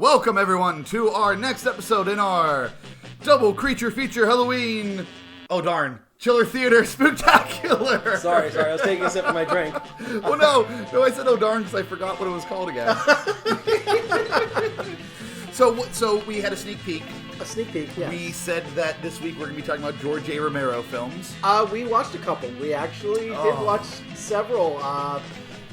welcome everyone to our next episode in our double creature feature Halloween. Oh darn, Chiller Theater Spooktacular. Sorry, I was taking a sip of my drink. Well, no, I said oh darn because I forgot what it was called again. So we had a sneak peek. A sneak peek, yeah. We said that this week we're going to be talking about George A. Romero films. We watched a couple. We actually did watch several.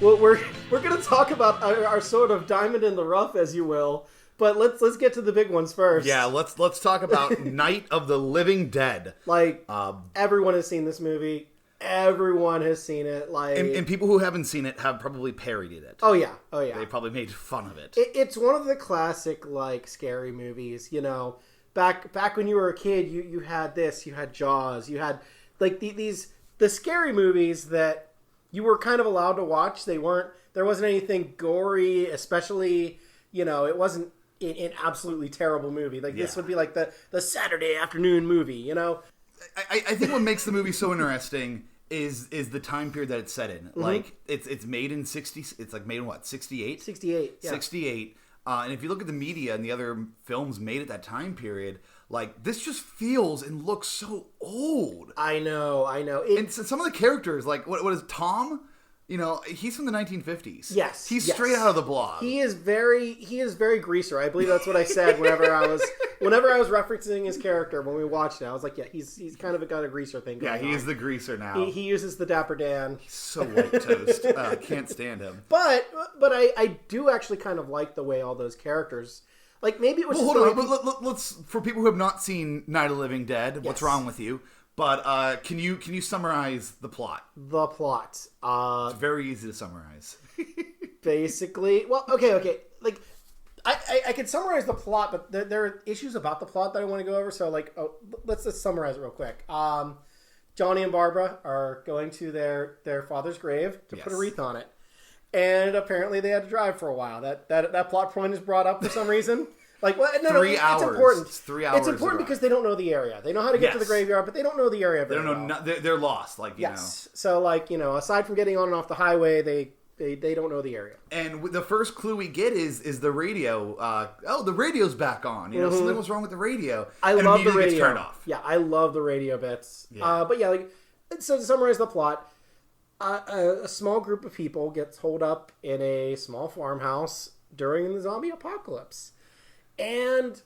Well, we're going to talk about our sort of diamond in the rough, as you will. But let's get to the big ones first. Yeah, let's talk about Night of the Living Dead. Like, everyone has seen this movie. Everyone has seen it. Like, and people who haven't seen it have probably parodied it. Oh yeah. They probably made fun of it. It's one of the classic, like, scary movies, you know. Back when you were a kid, you had this, you had Jaws, you had, like, the scary movies that you were kind of allowed to watch. There wasn't anything gory, especially, you know, it wasn't an absolutely terrible movie. Like, this would be like the Saturday afternoon movie, you know? I think what makes the movie so interesting is the time period that it's set in. Mm-hmm. Like, it's made in 60, it's like made in what, 68? 68, yeah. 68. And if you look at the media and the other films made at that time period, like, this just feels and looks so old. I know. And so some of the characters, like, what is Tom? You know, he's from the 1950s. Yes. He's straight out of the Blob. He is very greaser. I believe that's what I said whenever I was referencing his character when we watched it. I was like, yeah, he's kind of got a greaser thing going on. Yeah, he is the greaser now. He uses the Dapper Dan. He's so white toast. Can't stand him. But I do actually kind of like the way all those characters, like, maybe it was hold on. Let's, for people who have not seen Night of the Living Dead, what's wrong with you? But can you summarize the plot? The plot. It's very easy to summarize. Basically, well, okay. Like, I can summarize the plot, but there are issues about the plot that I want to go over. So, like, let's just summarize it real quick. Johnny and Barbara are going to their father's grave to put a wreath on it, and apparently they had to drive for a while. That plot point is brought up for some reason. Like, well, no, 3 hours. It's important. It's 3 hours. It's important because they don't know the area. They know how to get to the graveyard, but they don't know the area very well. They're lost. Like, you know. So, like, you know, aside from getting on and off the highway, they don't know the area. And the first clue we get is the radio. The radio's back on. You know, something was wrong with the radio. I love the radio. Gets turned off. Yeah, I love the radio bits. Yeah. But yeah, like, so to summarize the plot, a small group of people gets holed up in a small farmhouse during the zombie apocalypse. And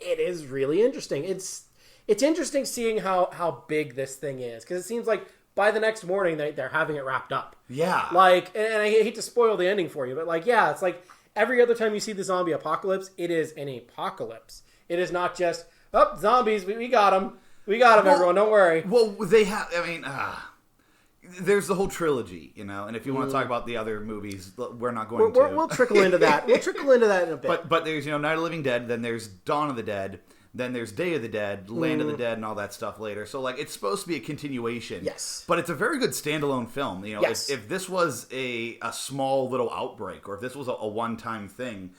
it is really interesting. It's interesting seeing how big this thing is, because it seems like by the next morning they're having it wrapped up. Yeah. Like, and I hate to spoil the ending for you, but, like, yeah, it's like every other time you see the zombie apocalypse, it is an apocalypse. It is not just, oh, zombies, we got them. We got them, everyone, don't worry. Well, they have, I mean, there's the whole trilogy, you know, and if you want to talk about the other movies, we're not going to. We'll trickle into that. We'll trickle into that in a bit. But there's, you know, Night of the Living Dead, then there's Dawn of the Dead, then there's Day of the Dead, Land of the Dead, and all that stuff later. So, like, it's supposed to be a continuation. Yes. But it's a very good standalone film. You know, if this was a small little outbreak, or if this was a one-time thing,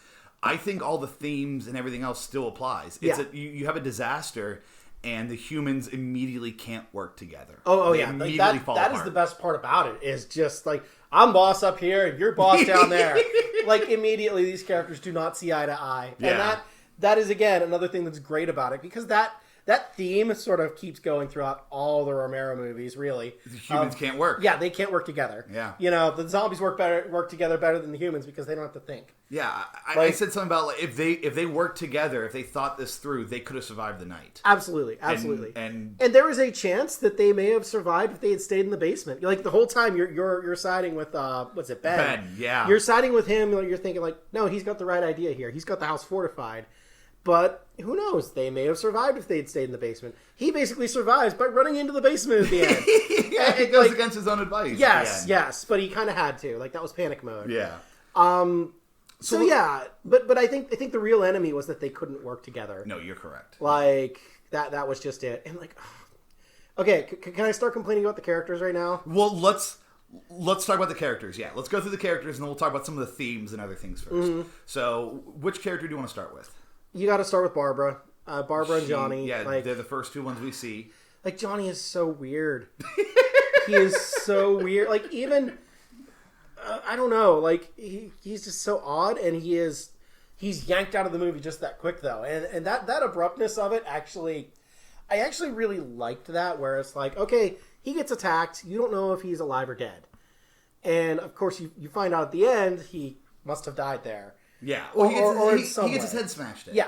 I think all the themes and everything else still applies. You have a disaster, and the humans immediately can't work together. Yeah. Immediately fall apart. That is the best part about it, is just, like, I'm boss up here, and you're boss down there. Like, immediately these characters do not see eye to eye. Yeah. And that is, again, another thing that's great about it, because that theme sort of keeps going throughout all the Romero movies, really. The humans can't work. Yeah, they can't work together. Yeah. You know, the zombies work together better than the humans because they don't have to think. Yeah, I said something about, like, if they worked together, if they thought this through, they could have survived the night. Absolutely. And there was a chance that they may have survived if they had stayed in the basement. Like, the whole time you're siding with what's it, Ben? Ben, yeah. You're siding with him. You're thinking, like, no, he's got the right idea here. He's got the house fortified. But who knows? They may have survived if they had stayed in the basement. He basically survives by running into the basement at the end. He goes against his own advice. Yes, but he kind of had to. Like, that was panic mode. Yeah. So yeah, but I think the real enemy was that they couldn't work together. No, you're correct. Like, that was just it. And, like, okay, can I start complaining about the characters right now? Well, let's talk about the characters. Yeah, let's go through the characters, and then we'll talk about some of the themes and other things first. Mm-hmm. So, which character do you want to start with? You got to start with Barbara. Barbara and Johnny. Yeah, like, they're the first two ones we see. Like, Johnny is so weird. He is so weird. Like, even I don't know. Like, he's just so odd, and he's he's yanked out of the movie just that quick, though. And that abruptness of it, actually, I actually really liked that, where it's like, okay, he gets attacked. You don't know if he's alive or dead. And, of course, you find out at the end he must have died there. Yeah. Well, he gets his head smashed in. Yeah.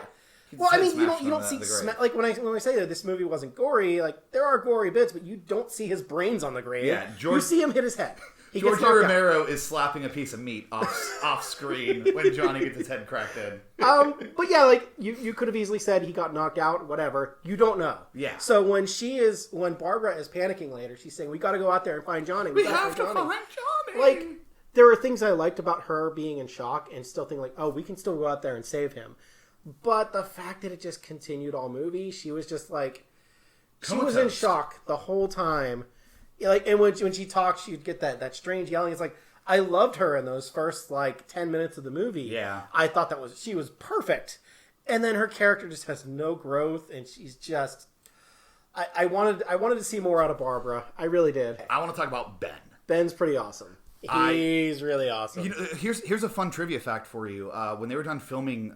Well, I mean, you don't see like when I say that this movie wasn't gory, like there are gory bits, but you don't see his brains on the grave. Yeah, you see him hit his head. George Romero is slapping a piece of meat off screen when Johnny gets his head cracked in. But yeah, like you could have easily said he got knocked out, whatever. You don't know. Yeah. So when Barbara is panicking later, she's saying, "We got to go out there and find Johnny. We have to find Johnny." Like there were things I liked about her being in shock and still thinking like, "Oh, we can still go out there and save him." But the fact that it just continued all movie, she was just like, she was in shock the whole time. Like, and when she talked, she'd get that strange yelling. It's like, I loved her in those first like 10 minutes of the movie. Yeah, I thought she was perfect. And then her character just has no growth, and she's just. I wanted to see more out of Barbara. I really did. I want to talk about Ben. Ben's pretty awesome. He's really awesome. You know, here's a fun trivia fact for you. When they were done filming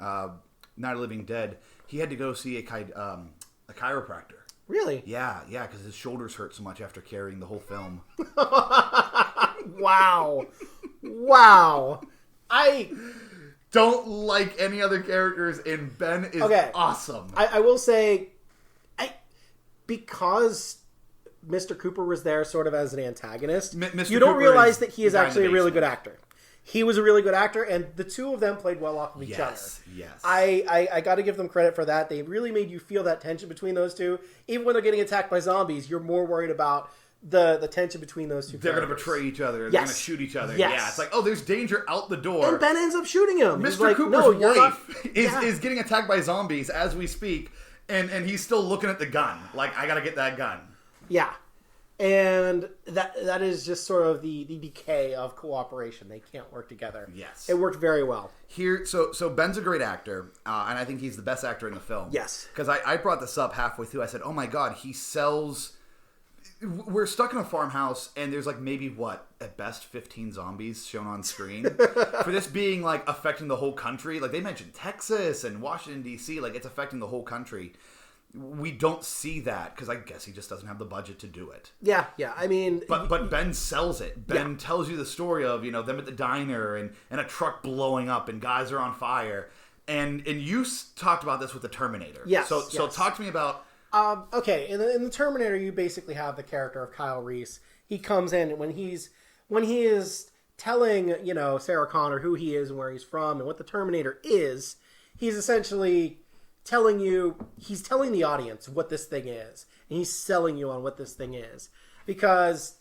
Night of the Living Dead, he had to go see a chiropractor. Really? Yeah, because his shoulders hurt so much after carrying the whole film. Wow. I don't like any other characters, and Ben is awesome. I will say, because Mr. Cooper was there sort of as an antagonist, you don't realize that he is actually a really good actor. He was a really good actor, and the two of them played well off of each other. Yes. I got to give them credit for that. They really made you feel that tension between those two. Even when they're getting attacked by zombies, you're more worried about the tension between those two. They're going to betray each other. They're going to shoot each other. Yes. Yeah, it's like, oh, there's danger out the door. And Ben ends up shooting him. Mr. Cooper's wife is getting attacked by zombies as we speak, and he's still looking at the gun. Like, I got to get that gun. Yeah. And that is just sort of the decay of cooperation. They can't work together. Yes. It worked very well. Here, so Ben's a great actor, and I think he's the best actor in the film. Yes. Because I brought this up halfway through. I said, oh my God, he sells... We're stuck in a farmhouse, and there's like maybe, at best 15 zombies shown on screen. For this being like affecting the whole country, like they mentioned Texas and Washington, D.C., like it's affecting the whole country. We don't see that because I guess he just doesn't have the budget to do it. Yeah. I mean, but Ben sells it. Ben tells you the story of them at the diner and a truck blowing up and guys are on fire. And you talked about this with the Terminator. Yes. So talk to me about. Okay, in the Terminator, you basically have the character of Kyle Reese. He comes in when he is telling Sarah Connor who he is and where he's from and what the Terminator is. He's essentially telling the audience what this thing is, and he's selling you on what this thing is, because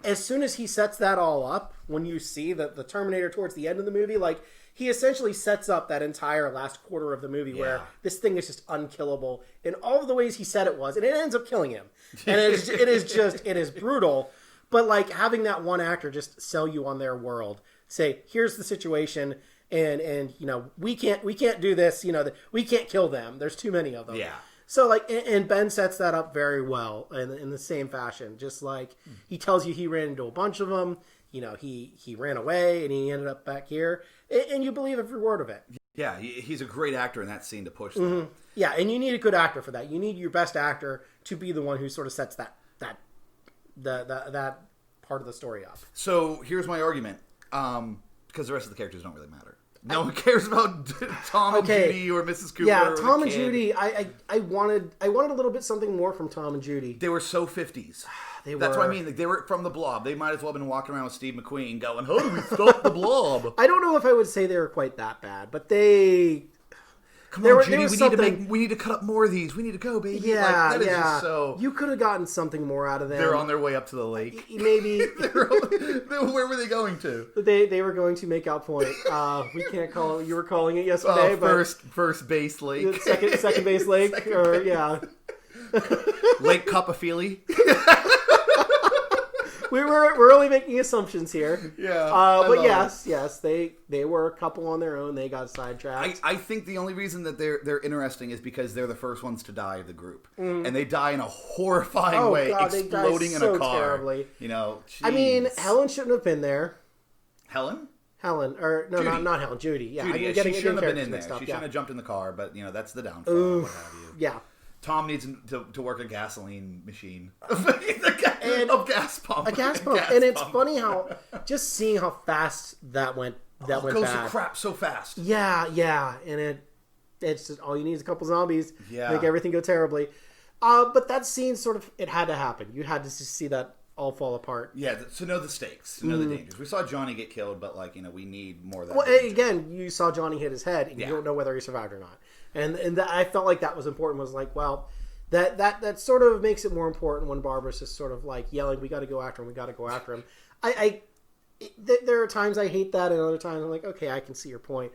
as soon as he sets that all up, when you see the Terminator towards the end of the movie, like he essentially sets up that entire last quarter of the movie where this thing is just unkillable in all of the ways he said it was, and it ends up killing him, and it is brutal. But like having that one actor just sell you on their world, say here's the situation. And we can't do this. We can't kill them. There's too many of them. Yeah. So like, and Ben sets that up very well in the same fashion. Just like he tells you he ran into a bunch of them. He ran away and he ended up back here, and you believe every word of it. Yeah, he's a great actor in that scene to push that. Mm-hmm. Yeah, and you need a good actor for that. You need your best actor to be the one who sort of sets that part of the story up. So here's my argument. Because the rest of the characters don't really matter. No one cares about Tom and Judy or Mrs. Cooper. Yeah, Tom and Judy. I wanted a little bit something more from Tom and Judy. They were so 50s. That's what I mean. Like, they were from the Blob. They might as well have been walking around with Steve McQueen going, "How do we stop the Blob?" I don't know if I would say they were quite that bad, but they. Come on, Judy, we need to cut up more of these. We need to go, baby. Yeah, like, that is just so... You could have gotten something more out of them. They're on their way up to the lake. Maybe. Where were they going to? They were going to Make Out Point. We can't call it. You were calling it yesterday. First base lake. Second base lake. Yeah. Lake Copperfield. We're only making assumptions here. Yeah. But yes, they were a couple on their own. They got sidetracked. I think the only reason that they're interesting is because they're the first ones to die of the group, and they die in a horrifying way, exploding in a car. Terribly. Geez. I mean, Helen shouldn't have been there. Helen? Helen, or no, not Helen, Judy. Yeah, Judy, she shouldn't have been in there. She shouldn't have jumped in the car, but that's the downfall. What have you? Yeah. Tom needs to work a gasoline machine. A gas pump. A gas pump. And it's funny how, just seeing how fast that went bad. It goes to crap so fast. Yeah. And it's just, all you need is a couple zombies. Yeah. Make everything go terribly. But that scene sort of, it had to happen. You had to just see that all fall apart. Yeah, to know the stakes, to know the dangers. We saw Johnny get killed, but we need more of that. Well, danger. Again, you saw Johnny hit his head, and you don't know whether he survived or not. And I felt like that was important. Was like, well, that sort of makes it more important when Barbara's just sort of like yelling, "We got to go after him! We got to go after him!" There are times I hate that, and other times I'm like, okay, I can see your point.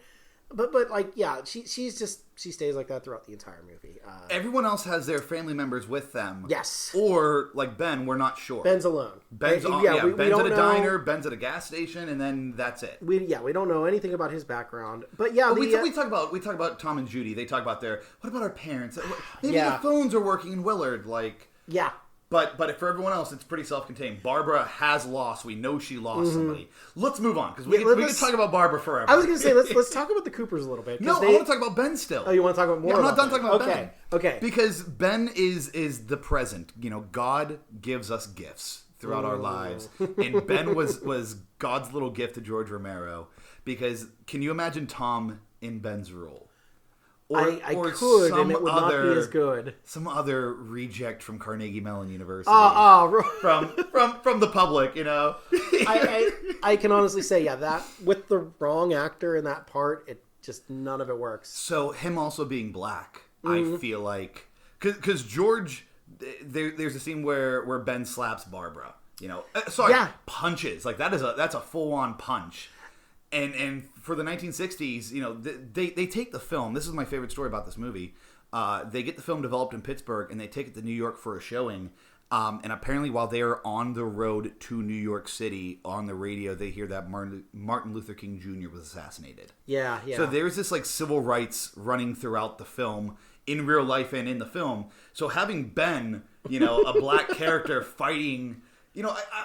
But she stays like that throughout the entire movie. Everyone else has their family members with them. Yes. Or like Ben, we're not sure. Ben's alone. Ben's Ben's at a diner. Ben's at a gas station, and then that's it. We don't know anything about his background. But we talk about Tom and Judy. They talk about what about our parents? Maybe the phones are working in Willard. But for everyone else, it's pretty self-contained. Barbara has lost. We know she lost somebody. Let's move on, because we can talk about Barbara forever. I was going to say, let's talk about the Coopers a little bit. No, I want to talk about Ben still. Oh, you want to talk about more? I'm not done talking about Ben. Okay. Because Ben is the present. God gives us gifts throughout our lives. And Ben was God's little gift to George Romero. Because can you imagine Tom in Ben's role? I could, and it would not be as good. Some other reject from Carnegie Mellon University. From the public, I can honestly say, that with the wrong actor in that part, it just none of it works. So him also being black, I feel like, because George, there's a scene where Ben slaps Barbara. Punches. Like that's a full on punch. And for the 1960s, they take the film. This is my favorite story about this movie. They get the film developed in Pittsburgh, and they take it to New York for a showing. And apparently, while they are on the road to New York City, on the radio, they hear that Martin Luther King Jr. was assassinated. Yeah. So there's this civil rights running throughout the film, in real life and in the film. So having Ben, a black character fighting.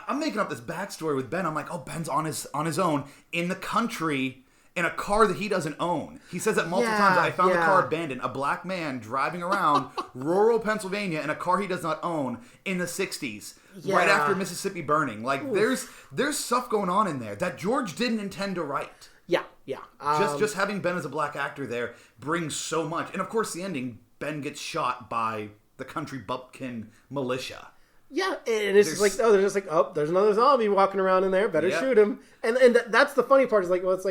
I'm making up this backstory with Ben. I'm like, oh, Ben's on his own in the country in a car that he doesn't own. He says that multiple times. I found the car abandoned. A black man driving around rural Pennsylvania in a car he does not own in the 60s, right after Mississippi burning. There's stuff going on in there that George didn't intend to write. Yeah. Just having Ben as a black actor there brings so much. And of course, the ending, Ben gets shot by the country bumpkin militia. Yeah, and it's just there's another zombie walking around in there. Better shoot him. And that's the funny part. Is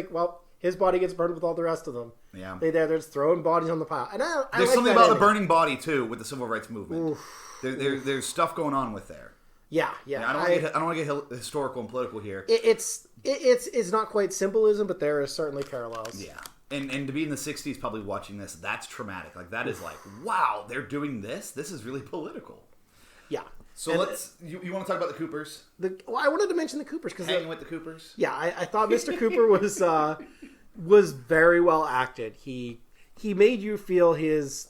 his body gets burned with all the rest of them. Yeah, they're just throwing bodies on the pile. And there's something about the burning body too with the civil rights movement. There's stuff going on with there. Yeah. I don't want to get historical and political here. It's not quite symbolism, but there is certainly parallels. Yeah. And to be in the 60s probably watching this, that's traumatic. That is wow, they're doing this? This is really political. Yeah. So you want to talk about the Coopers? I wanted to mention the Coopers because hanging with the Coopers. Yeah, I thought Mr. Cooper was very well acted. He made you feel his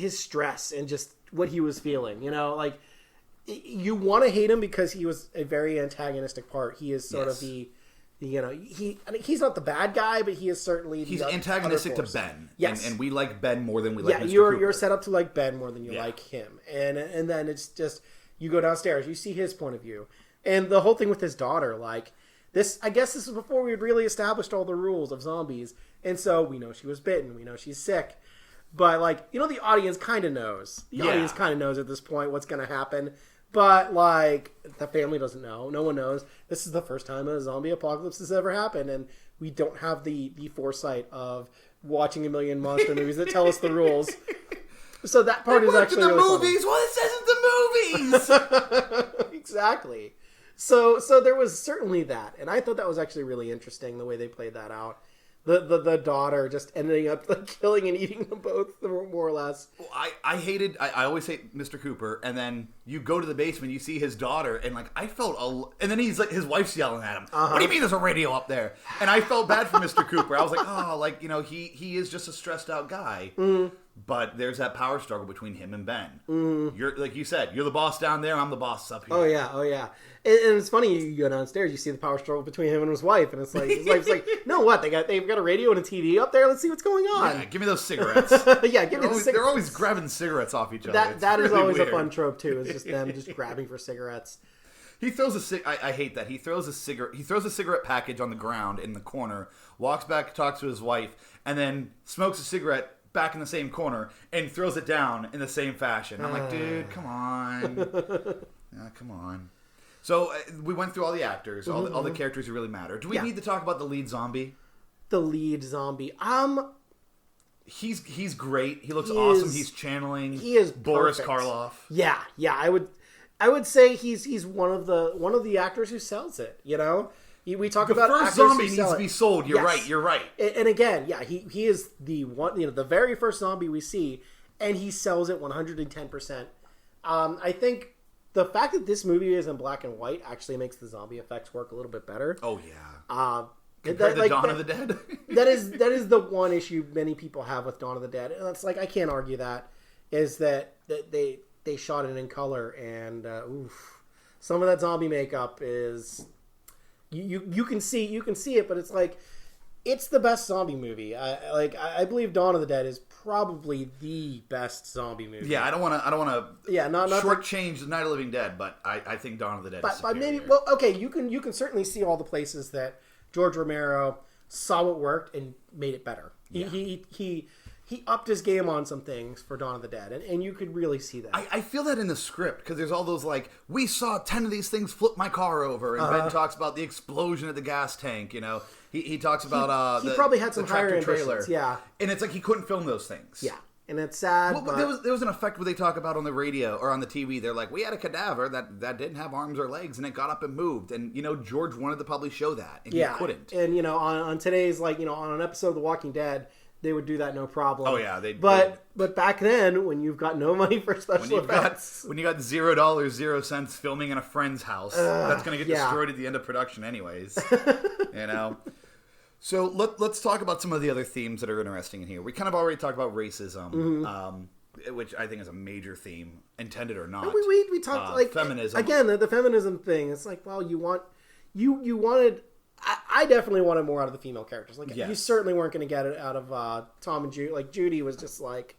stress and just what he was feeling. You want to hate him because he was a very antagonistic part. He is sort of the. He's not the bad guy, but he is certainly he's antagonistic to Ben. Yes, and we like Ben more than we like Mr. You're Cooper. set up to like Ben more than you like him, and then it's just you go downstairs, you see his point of view, and the whole thing with his daughter, this. I guess this is before we had really established all the rules of zombies, and so we know she was bitten, we know she's sick, but the audience kind of knows. The audience kind of knows at this point what's going to happen. But, the family doesn't know. No one knows. This is the first time a zombie apocalypse has ever happened, and we don't have the foresight of watching a million monster movies that tell us the rules. So that part is actually really movies. Well, it says in the movies. Exactly. So there was certainly that, and I thought that was actually really interesting the way they played that out. The daughter just ending up killing and eating them both, more or less. Well, I always hate Mr. Cooper, and then you go to the basement, you see his daughter, and I felt, and then his wife's yelling at him. What do you mean there's a radio up there? And I felt bad for Mr. Cooper. I was like, he is just a stressed out guy. But there's that power struggle between him and Ben. You're like you said, you're the boss down there. I'm the boss up here. Oh yeah. And it's funny. You go downstairs, you see the power struggle between him and his wife, and it's like, no, what they've got a radio and a TV up there. Let's see what's going on. Yeah, give me those cigarettes. Yeah, give me the cigarettes. They're always grabbing cigarettes off each other. That is really always weird. a fun trope too. Is just them just grabbing for cigarettes. He throws I hate that. He throws a cigarette package on the ground in the corner, walks back, talks to his wife, and then smokes a cigarette back in the same corner and throws it down in the same fashion. I'm like, dude, come on. Come on. So we went through all the actors, all the characters who really matter. Do we need to talk about the lead zombie? The lead zombie. He's great. He looks awesome. He's channeling. He is Boris perfect. Karloff. Yeah. I would say he's one of the actors who sells it. You know, we talk about the first zombie needs to be sold. You're right. And again, yeah, he is the one. You know, the very first zombie we see, and he sells it 110%. I think the fact that this movie is in black and white actually makes the zombie effects work a little bit better. Oh yeah. Compared to Dawn of the Dead. that is the one issue many people have with Dawn of the Dead, and it's like I can't argue that. Is that they shot it in color, and some of that zombie makeup is you can see it, but it's like it's the best zombie movie. I believe Dawn of the Dead is probably the best zombie movie. Yeah, I don't want to not shortchange the Night of the Living Dead, but I think Dawn of the Dead is superior. But maybe okay, you can certainly see all the places that George Romero saw what worked and made it better. Yeah. He upped his game on some things for Dawn of the Dead, and you could really see that. I feel that in the script, because there's all those, like, we saw 10 of these things flip my car over, and Ben talks about the explosion at the gas tank, you know. He talks about he probably had some higher trailer. Yeah. And it's like he couldn't film those things. Yeah. And it's sad. Well, but there was an effect where they talk about on the radio or on the TV. They're like, we had a cadaver that didn't have arms or legs, and it got up and moved. And, you know, George wanted to probably show that, and he couldn't. And, you know, on today's, like, you know, on an episode of The Walking Dead, they would do that no problem. Oh yeah, but back then, when you've got no money for special effects, when you got $0, 0 cents filming in a friend's house, that's going to get destroyed at the end of production, anyways. You know. So let's talk about some of the other themes that are interesting in here. We kind of already talked about racism, which I think is a major theme, intended or not. We talked like feminism again. The feminism thing. It's like, well, you wanted. I definitely wanted more out of the female characters. Like, you certainly weren't going to get it out of Tom and Judy. Like, Judy was just like,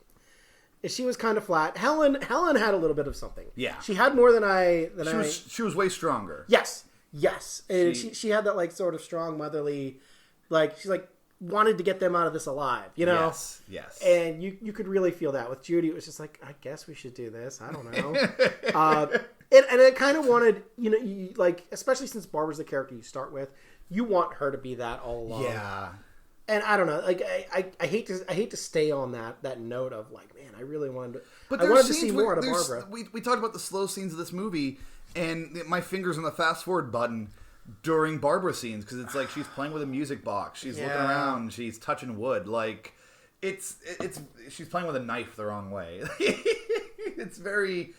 she was kind of flat. Helen had a little bit of something. Yeah, she had more than I. She was way stronger. Yes. And she had that, like, sort of strong motherly, like, she's like wanted to get them out of this alive, you know. Yes. And you could really feel that with Judy. It was just like, I guess we should do this. I don't know. And I kind of wanted, you know, like, especially since Barbara's the character you start with. You want her to be that all along. Yeah. And I don't know, like I hate to stay on that note of like, man, I really wanted to. But I wanted to see more out of Barbara. We talked about the slow scenes of this movie, and my fingers on the fast forward button during Barbara scenes, because it's like she's playing with a music box, she's looking around, she's touching wood, like it's she's playing with a knife the wrong way. It's very.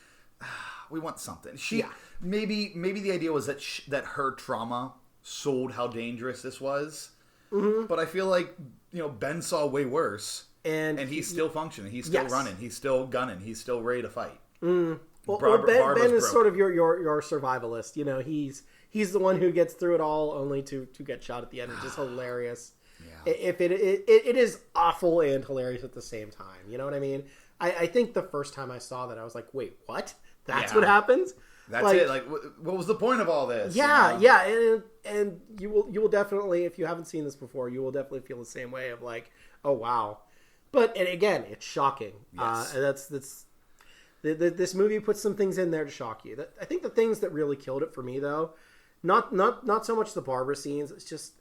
We want something. Maybe the idea was that her trauma sold how dangerous this was, but I feel like, you know, Ben saw way worse, and he's still functioning, he's still running, he's still gunning, he's still ready to fight. Well, Ben is sort of your survivalist, you know. He's the one who gets through it all only to get shot at the end, which is hilarious. If it is awful and hilarious at the same time, you know what I mean. I think the first time I saw that, I was like, wait, what? That's what happens? That's like, it. Like, what was the point of all this? Yeah, you know? And you will definitely, if you haven't seen this before, you will definitely feel the same way of like, oh wow. But and again, it's shocking. Yes. This movie puts some things in there to shock you. I think the things that really killed it for me, though, not so much the Barbara scenes. It's just,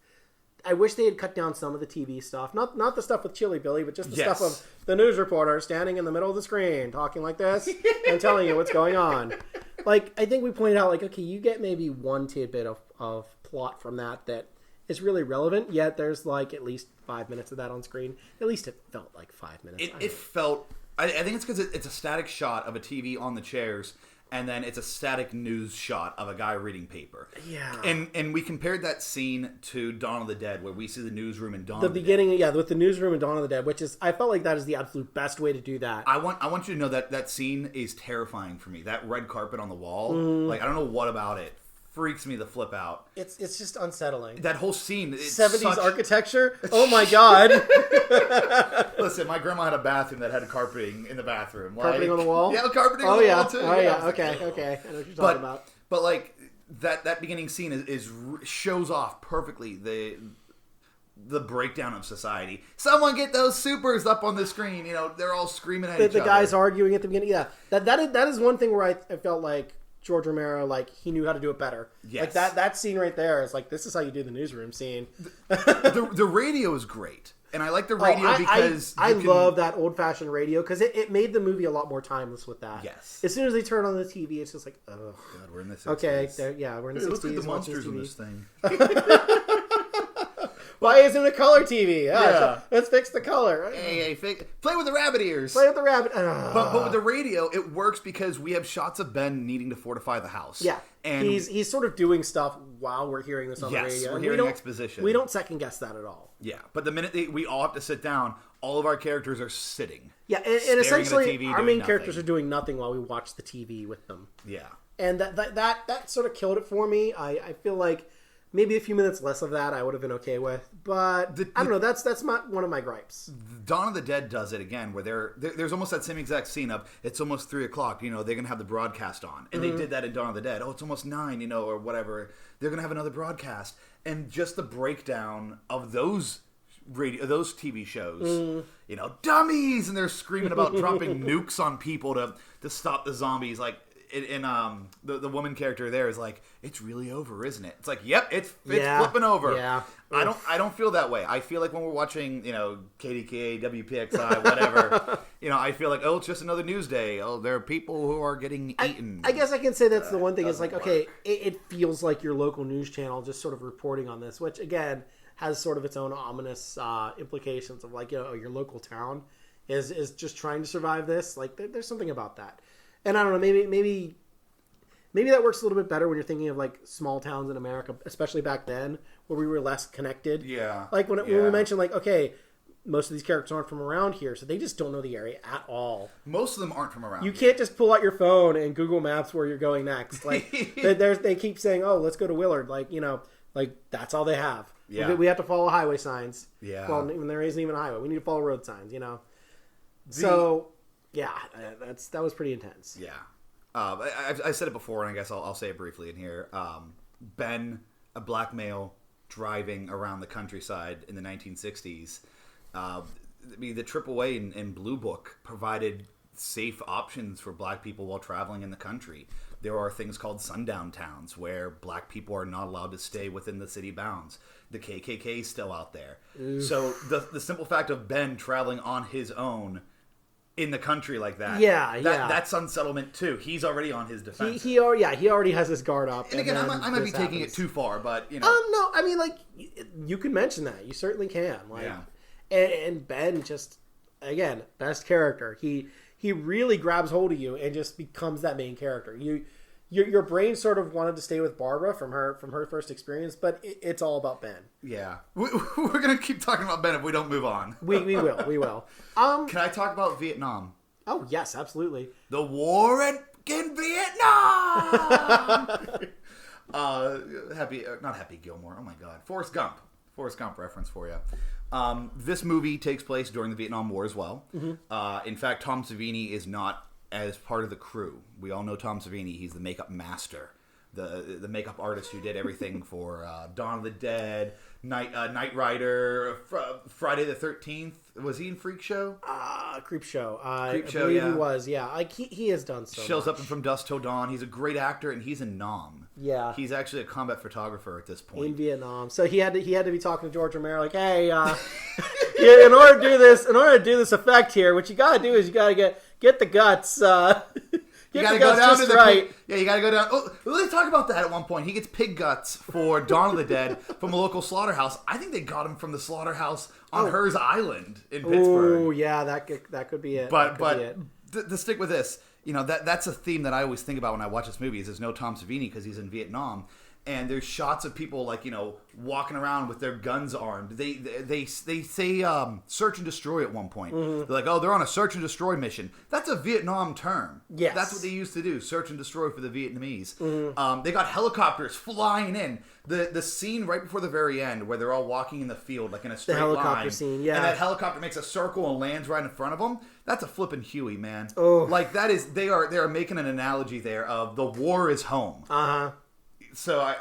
I wish they had cut down some of the TV stuff. Not the stuff with Chili Billy, but just the stuff of the news reporter standing in the middle of the screen talking like this and telling you what's going on. Like, I think we pointed out, like, okay, you get maybe one tidbit of plot from that is really relevant, yet there's, like, at least 5 minutes of that on screen. At least it felt like 5 minutes. It felt... I think it's because it's a static shot of a TV on the chairs, and then it's a static news shot of a guy reading paper. Yeah. And we compared that scene to Dawn of the Dead, where we see the newsroom in Dawn of the Dead. The beginning, yeah, with the newsroom in Dawn of the Dead, which is, I felt like that is the absolute best way to do that. I want you to know that scene is terrifying for me. That red carpet on the wall, like, I don't know what about it freaks me the flip out. It's just unsettling. That whole scene. 70s architecture? Oh my god. Listen, my grandma had a bathroom that had carpeting in the bathroom. Carpeting on the wall? Yeah, carpeting on the wall too. Oh yeah, okay. I know what you're talking about. But like, that beginning scene is shows off perfectly the breakdown of society. Someone get those supers up on the screen. You know, they're all screaming at each other. The guys arguing at the beginning. Yeah, that is one thing where I felt like George Romero, like, he knew how to do it better. Yes. Like, that scene right there is like, this is how you do the newsroom scene. The radio is great. And I like the radio because... I love that old-fashioned radio, because it made the movie a lot more timeless with that. Yes. As soon as they turn on the TV, it's just like, oh. God, we're in the 60s. Okay, we're in the 60s. Look at the monsters in this thing. Why isn't it a color TV? Yeah. Let's fix the color. Hey, play with the rabbit ears. Play with the rabbit. But with the radio, it works because we have shots of Ben needing to fortify the house. Yeah. And he's sort of doing stuff while we're hearing this on the radio. Yes, we're hearing exposition. We don't second guess that at all. Yeah, but the minute we all have to sit down, all of our characters are sitting. Yeah, and essentially TV, our main characters are doing nothing while we watch the TV with them. Yeah. And that sort of killed it for me. I feel like maybe a few minutes less of that I would have been okay with, but I don't know. That's not one of my gripes. Dawn of the Dead does it again, where there's almost that same exact scene of it's almost 3:00. You know, they're gonna have the broadcast on, and they did that in Dawn of the Dead. Oh, it's almost 9. You know, or whatever. They're gonna have another broadcast, and just the breakdown of those TV shows. You know, dummies, and they're screaming about dropping nukes on people to stop the zombies. Like. The woman character there is like, it's really over, isn't it? It's like, yep, it's flipping over. Yeah. I don't feel that way. I feel like when we're watching, you know, KDKA, WPXI, whatever, you know, I feel like, oh, it's just another news day. Oh, there are people who are getting eaten. I guess I can say that's the one thing. Is like, okay, it feels like your local news channel just sort of reporting on this, which again has sort of its own ominous implications of like, you know, your local town is just trying to survive this. Like, there's something about that. And I don't know, maybe that works a little bit better when you're thinking of like small towns in America, especially back then where we were less connected. Yeah. Like when we mentioned like, okay, most of these characters aren't from around here, so they just don't know the area at all. Most of them aren't from around. You can't just pull out your phone and Google Maps where you're going next. Like they keep saying, "Oh, let's go to Willard." Like, you know, like that's all they have. Yeah. We have to follow highway signs. Yeah. Well, when there isn't even a highway, we need to follow road signs. You know. So. Yeah, that was pretty intense. Yeah. I said it before, and I guess I'll say it briefly in here. Ben, a black male, driving around the countryside in the 1960s. The AAA and Blue Book provided safe options for black people while traveling in the country. There are things called sundown towns where black people are not allowed to stay within the city bounds. The KKK is still out there. Oof. So the simple fact of Ben traveling on his own in the country like that. That's unsettlement too. He's already on his defense. He already has his guard up. And again, I might be taking it too far, but you know. No, I mean, like, you can mention that. You certainly can. Like, and Ben just, again, best character. He really grabs hold of you and just becomes that main character. Your brain sort of wanted to stay with Barbara from her first experience, but it's all about Ben. Yeah, we're gonna keep talking about Ben if we don't move on. We will. Can I talk about Vietnam? Oh yes, absolutely. The war in Vietnam. Not Happy Gilmore. Oh my God, Forrest Gump reference for you. This movie takes place during the Vietnam War as well. Mm-hmm. In fact, Tom Savini is not as part of the crew. We all know Tom Savini. He's the makeup master, the makeup artist who did everything for Dawn of the Dead, Knight Rider, Friday the 13th. Was he in Freak Show? Creep Show. I believe he was. Yeah, he has done so. Shows much. Up From Dusk Till Dawn. He's a great actor, and he's in Nam. Yeah, he's actually a combat photographer at this point in Vietnam. So he had to be talking to George Romero, like, hey, in order to do this effect here, what you got to do is you got to get the guts. You gotta go down to the pig. Yeah, you gotta go down. Oh, let's talk about that at one point. He gets pig guts for Dawn of the Dead from a local slaughterhouse. I think they got him from the slaughterhouse on Hers Island in Pittsburgh. Oh, yeah, that could be it. But to stick with this, that's a theme that I always think about when I watch this movie. Is there's no Tom Savini because he's in Vietnam, and there's shots of people walking around with their guns armed. They say search and destroy at one point. They're like, oh, they're on a search and destroy mission. That's a Vietnam term. Yes, that's what they used to do, search and destroy for the Vietnamese. They got helicopters flying in. The scene right before the very end where they're all walking in the field like in a straight line. The helicopter scene, yeah. And that helicopter makes a circle and lands right in front of them. That's a flippin' Huey, man. Oh. Like that is they are making an analogy there of the war is home. So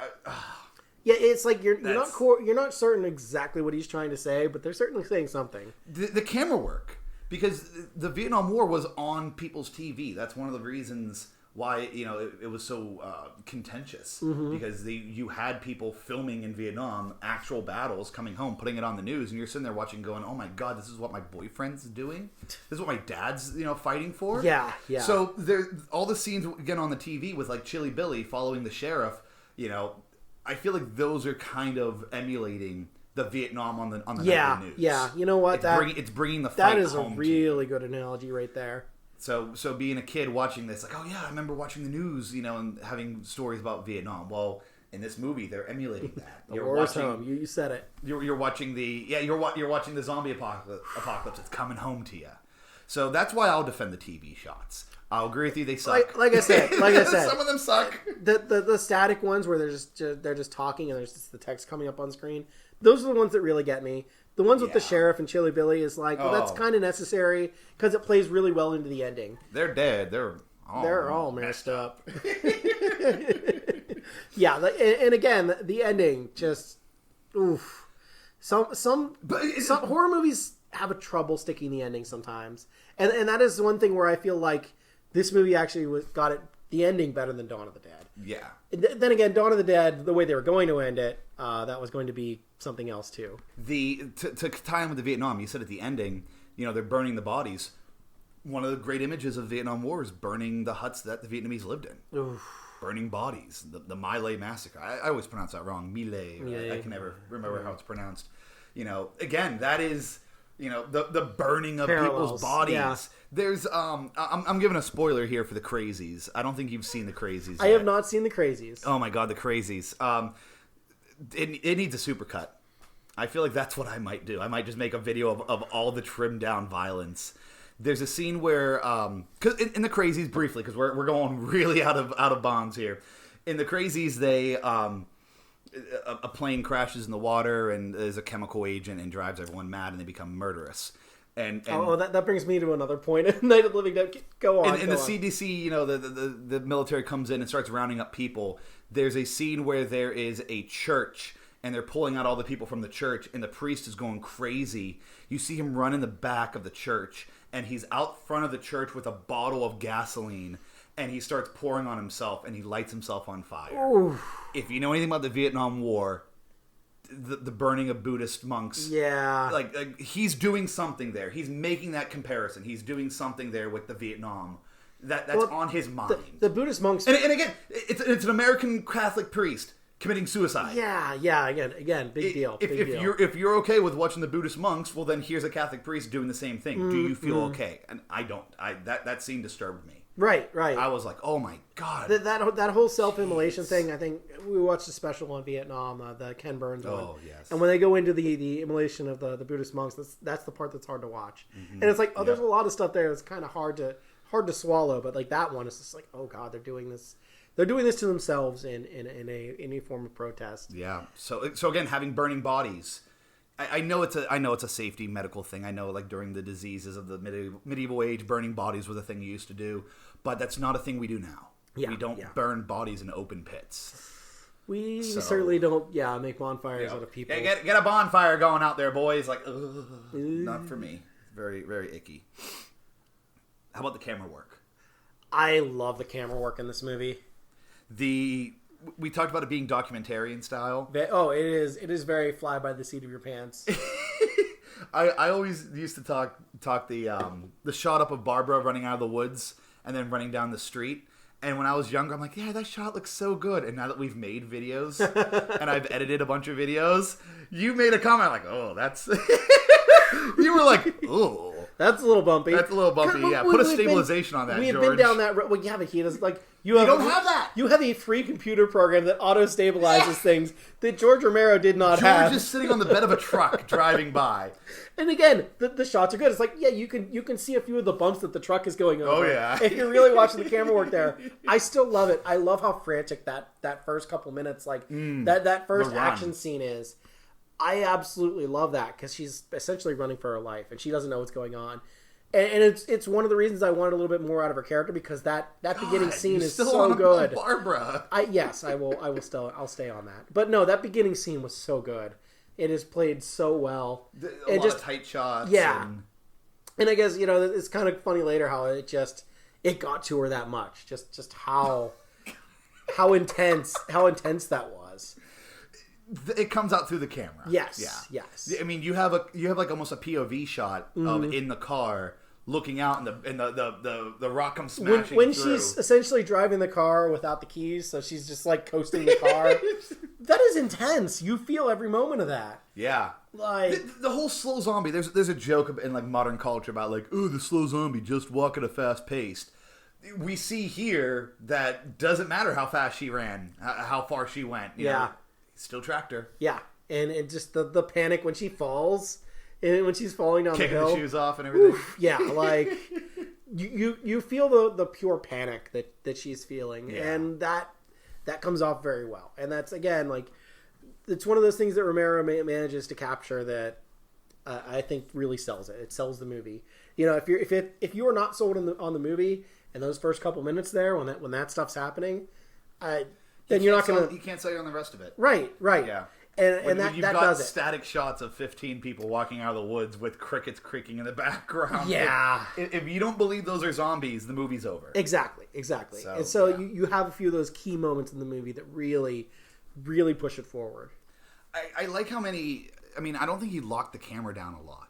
yeah, it's like you're not certain exactly what he's trying to say, but they're certainly saying something. The camera work, because the Vietnam War was on people's TV. That's one of the reasons why it was so contentious, because you had people filming in Vietnam actual battles, coming home, putting it on the news, and you're sitting there watching, going, "Oh my God, this is what my boyfriend's doing. This is what my dad's fighting for." Yeah. So there, all the scenes again on the TV with like Chilly Billy following the sheriff. I feel like those are kind of emulating the Vietnam on the nightly news. Yeah, you know what? It's bringing the fight home. That is a really good analogy right there. So being a kid watching this, like, oh yeah, I remember watching the news, and having stories about Vietnam. Well, in this movie, they're emulating that. The war is home. You said it. You're watching you're watching the zombie apocalypse. It's coming home to you. So that's why I'll defend the TV shots. I'll agree with you. They suck. Like I said, some of them suck. The static ones where they're just talking and there's just the text coming up on screen. Those are the ones that really get me. The ones with the sheriff and Chilly Billy is like, well, that's kind of necessary because it plays really well into the ending. They're dead. They're all messed up. Yeah, and again, the ending just oof. Some horror movies have a trouble sticking the ending sometimes, and that is one thing where I feel like this movie actually got the ending better than Dawn of the Dead. Yeah. Then again, Dawn of the Dead, the way they were going to end it, that was going to be something else too. To tie in with the Vietnam, you said at the ending, they're burning the bodies. One of the great images of the Vietnam War is burning the huts that the Vietnamese lived in. Oof. Burning bodies. The My Lai massacre. I always pronounce that wrong. My Lai. I can never remember how it's pronounced. Again, that is... the burning of people's bodies. Yeah. There's I'm giving a spoiler here for the Crazies. I don't think you've seen the Crazies yet. I have not seen the Crazies. Oh my God, the Crazies. It needs a supercut. I feel like that's what I might do. I might just make a video of all the trimmed down violence. There's a scene where cause in the Crazies, briefly, because we're going really out of bounds here. In the Crazies, they a plane crashes in the water and there's a chemical agent and drives everyone mad and they become murderous. And that brings me to another point. Night of the Living Dead. Go on. In the CDC, the military comes in and starts rounding up people. There's a scene where there is a church and they're pulling out all the people from the church and the priest is going crazy. You see him run in the back of the church and he's out front of the church with a bottle of gasoline. And he starts pouring on himself, and he lights himself on fire. Oof. If you know anything about the Vietnam War, the burning of Buddhist monks, like he's doing something there. He's making that comparison. He's doing something there with the Vietnam that's on his mind. The Buddhist monks, and again, it's an American Catholic priest committing suicide. Yeah. Again, big deal. If you're okay with watching the Buddhist monks, well, then here's a Catholic priest doing the same thing. Do you feel okay? And I don't. That scene disturbed me. Right. I was like, oh my God. That whole self-immolation thing, I think we watched a special on Vietnam, the Ken Burns one. Oh, yes. And when they go into the immolation of the Buddhist monks, that's the part that's hard to watch. Mm-hmm. And it's like, there's a lot of stuff there that's kind of hard to swallow, but like that one is just like, oh God, they're doing this. They're doing this to themselves in a form of protest. Yeah. So again, having burning bodies. I know it's a safety medical thing. I know, like, during the diseases of the medieval age, burning bodies was a thing you used to do, but that's not a thing we do now. Yeah, we don't burn bodies in open pits. We certainly don't. Yeah, make bonfires out of people. Get a bonfire going out there, boys. Like, not for me. Very, very icky. How about the camera work? I love the camera work in this movie. We talked about it being documentarian style. It is very fly by the seat of your pants. I always used to talk the shot up of Barbara running out of the woods and then running down the street. And when I was younger, I'm like, yeah, that shot looks so good. And now that we've made videos and I've edited a bunch of videos, you made a comment like, oh, that's... You were like, oh. That's a little bumpy. That's a little bumpy, yeah. Put a stabilization on that, George. We've been down that road. Well, yeah, but he does, like... You don't have that! You have a free computer program that auto-stabilizes things that George Romero did not have. George is sitting on the bed of a truck driving by. And again, the shots are good. It's like, yeah, you can see a few of the bumps that the truck is going over. Oh, yeah. If you're really watching the camera work there. I still love it. I love how frantic that first couple minutes, like, that first action scene is. I absolutely love that, because she's essentially running for her life, and she doesn't know what's going on. And it's one of the reasons I wanted a little bit more out of her character, because that beginning scene is so good. Barbara. I'll stay on that. But no, that beginning scene was so good. It is played so well. A lot of tight shots. Yeah. And I guess, it's kind of funny later how it got to her that much. Just how intense that was. It comes out through the camera. Yes. Yeah. Yes. I mean, you have like almost a POV shot of in the car looking out, and the rock comes smashing when through. She's essentially driving the car without the keys, so she's just like coasting the car. That is intense. You feel every moment of that. Yeah. Like the whole slow zombie. There's a joke in like modern culture about like, ooh, the slow zombie just walk at a fast pace. We see here that doesn't matter how fast she ran, how far she went. You know, still tracked her. Yeah, and just the panic when she falls. And when she's falling down kicking the hill, the shoes off and everything. Oof, yeah, like you feel the pure panic that she's feeling, and that comes off very well. And that's again like it's one of those things that Romero manages to capture that I think really sells it. It sells the movie. If you are not sold on the movie and those first couple minutes there when that stuff's happening, then you're not gonna. You can't sell you on the rest of it. Right. Yeah. And that you've that got does it. Static shots of 15 people walking out of the woods with crickets creaking in the background. Yeah. If you don't believe those are zombies, the movie's over. Exactly. So you have a few of those key moments in the movie that really, really push it forward. I like how many... I mean, I don't think he locked the camera down a lot.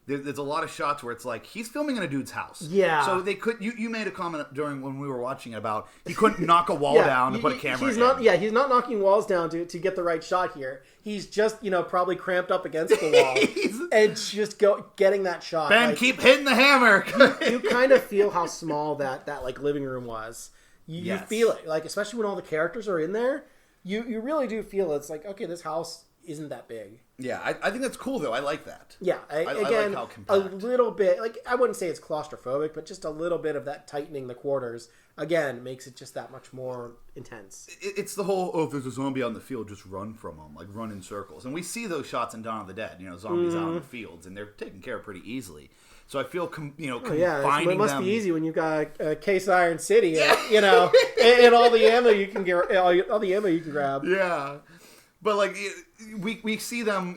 There's a lot of shots where it's like he's filming in a dude's house. Yeah. So they could. You made a comment during when we were watching it about he couldn't knock a wall down to put a camera. He's not knocking walls down to get the right shot here. He's just probably cramped up against the wall and just getting that shot. Ben, keep hitting the hammer. You kind of feel how small that like living room was. You feel it, like especially when all the characters are in there. You really do feel it's like, okay, this house isn't that big. Yeah, I think that's cool though. I like that. Yeah, I like how compact. A little bit, like I wouldn't say it's claustrophobic, but just a little bit of that tightening the quarters again makes it just that much more intense. It's the whole if there's a zombie out in the field, just run from them, like run in circles. And we see those shots in Dawn of the Dead. Zombies out in the fields, and they're taken care of pretty easily. So I feel confining it must them. be easy when you've got a case of Iron City, and all the ammo you can get, all the ammo you can grab. Yeah. But, like, we see them,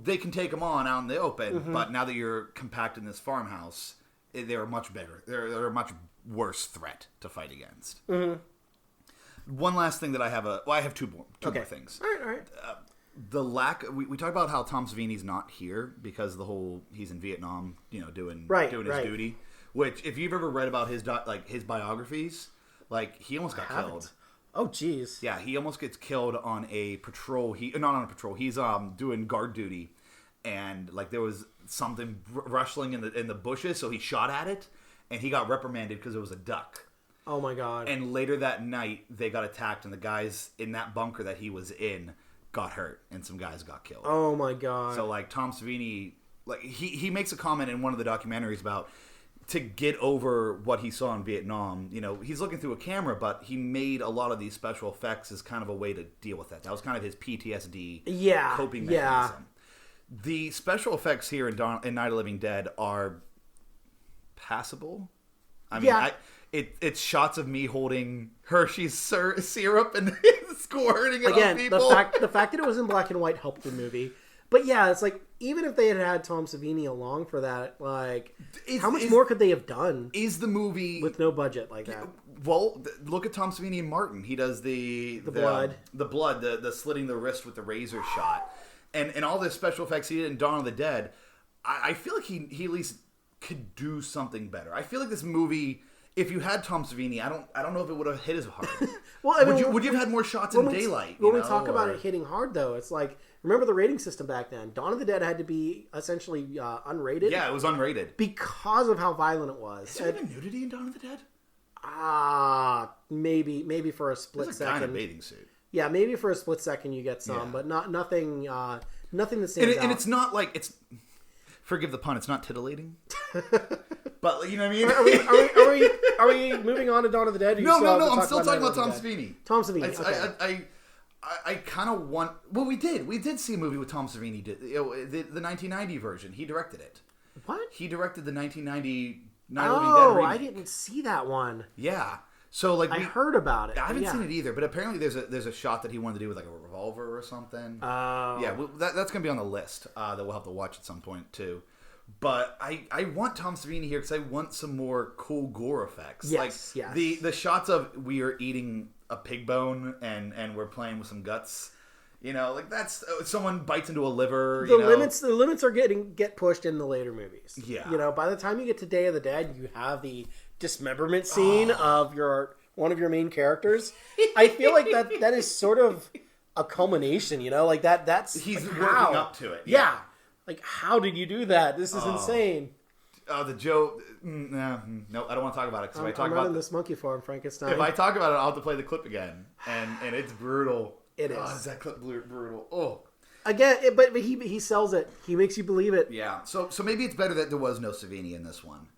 they can take them on out in the open, but now that you're compact in this farmhouse, they're much bigger. They're a much worse threat to fight against. Mm-hmm. One last thing that I have I have two more things. All right. The lack, we talked about how Tom Savini's not here because he's in Vietnam, doing his duty. Which, if you've ever read about his biographies, like, he almost got killed. Oh, jeez. Yeah, he almost gets killed on a patrol. Not on a patrol. He's doing guard duty, and like there was something rustling in the bushes, so he shot at it, and he got reprimanded because it was a duck. Oh my god! And later that night, they got attacked, and the guys in that bunker that he was in got hurt, and some guys got killed. Oh my god! So like Tom Savini, like he makes a comment in one of the documentaries about. To get over what he saw in Vietnam, he's looking through a camera, but he made a lot of these special effects as kind of a way to deal with that. That was kind of his PTSD coping mechanism. Yeah. The special effects here in Night of the Living Dead are passable. I mean, it's shots of me holding Hershey's syrup and squirting it on people. The fact that it was in black and white helped the movie. But yeah, it's like, even if they had Tom Savini along for that, like, how much more could they have done? Is the movie... With no budget like that? Well, look at Tom Savini and Martin. He does the blood. The blood, the slitting the wrist with the razor shot. And all the special effects he did in Dawn of the Dead, I feel like he at least could do something better. I feel like this movie if you had Tom Savini, I don't know if it would have hit as hard. Well, I mean, would you have had more shots in daylight? When we talk about it hitting hard, though, it's like, remember the rating system back then? Dawn of the Dead had to be essentially unrated. Yeah, it was unrated because of how violent it was. Is there even nudity in Dawn of the Dead? Maybe for a split second. Guy in a bathing suit. Yeah, maybe for a split second you get some, but nothing that stands out. And it's not like it's. Forgive the pun. It's not titillating. But you know what I mean? Are we moving on to Dawn of the Dead? No. I'm still talking about Tom Savini. Tom Savini. Okay. I kind of want. Well, we did see a movie with Tom Savini. The 1990 version. He directed it. What? He directed the 1990 Night of the Living Dead remake. I didn't see that one. Yeah. So like I heard about it. I haven't seen it either, but apparently there's a shot that he wanted to do with like a revolver or something. Oh. Yeah, that's gonna be on the list that we'll have to watch at some point too. But I want Tom Savini here because I want some more cool gore effects. Yes, like the shots of we are eating a pig bone and we're playing with some guts. You know, like that's someone bites into a liver. The limits are get pushed in the later movies. Yeah, you know, by the time you get to Day of the Dead, you have the dismemberment scene of one of your main characters. I feel like that is sort of a culmination. You know, like that's he's like working up to it. Yeah. Like, how did you do that? This is insane. Oh, the Joe. No, I don't want to talk about it because if I talk about this monkey farm, Frankenstein. If I talk about it, I'll have to play the clip again, and it's brutal. It is. Oh, is that clip brutal? Oh. Again, but he sells it. He makes you believe it. Yeah. So maybe it's better that there was no Savini in this one,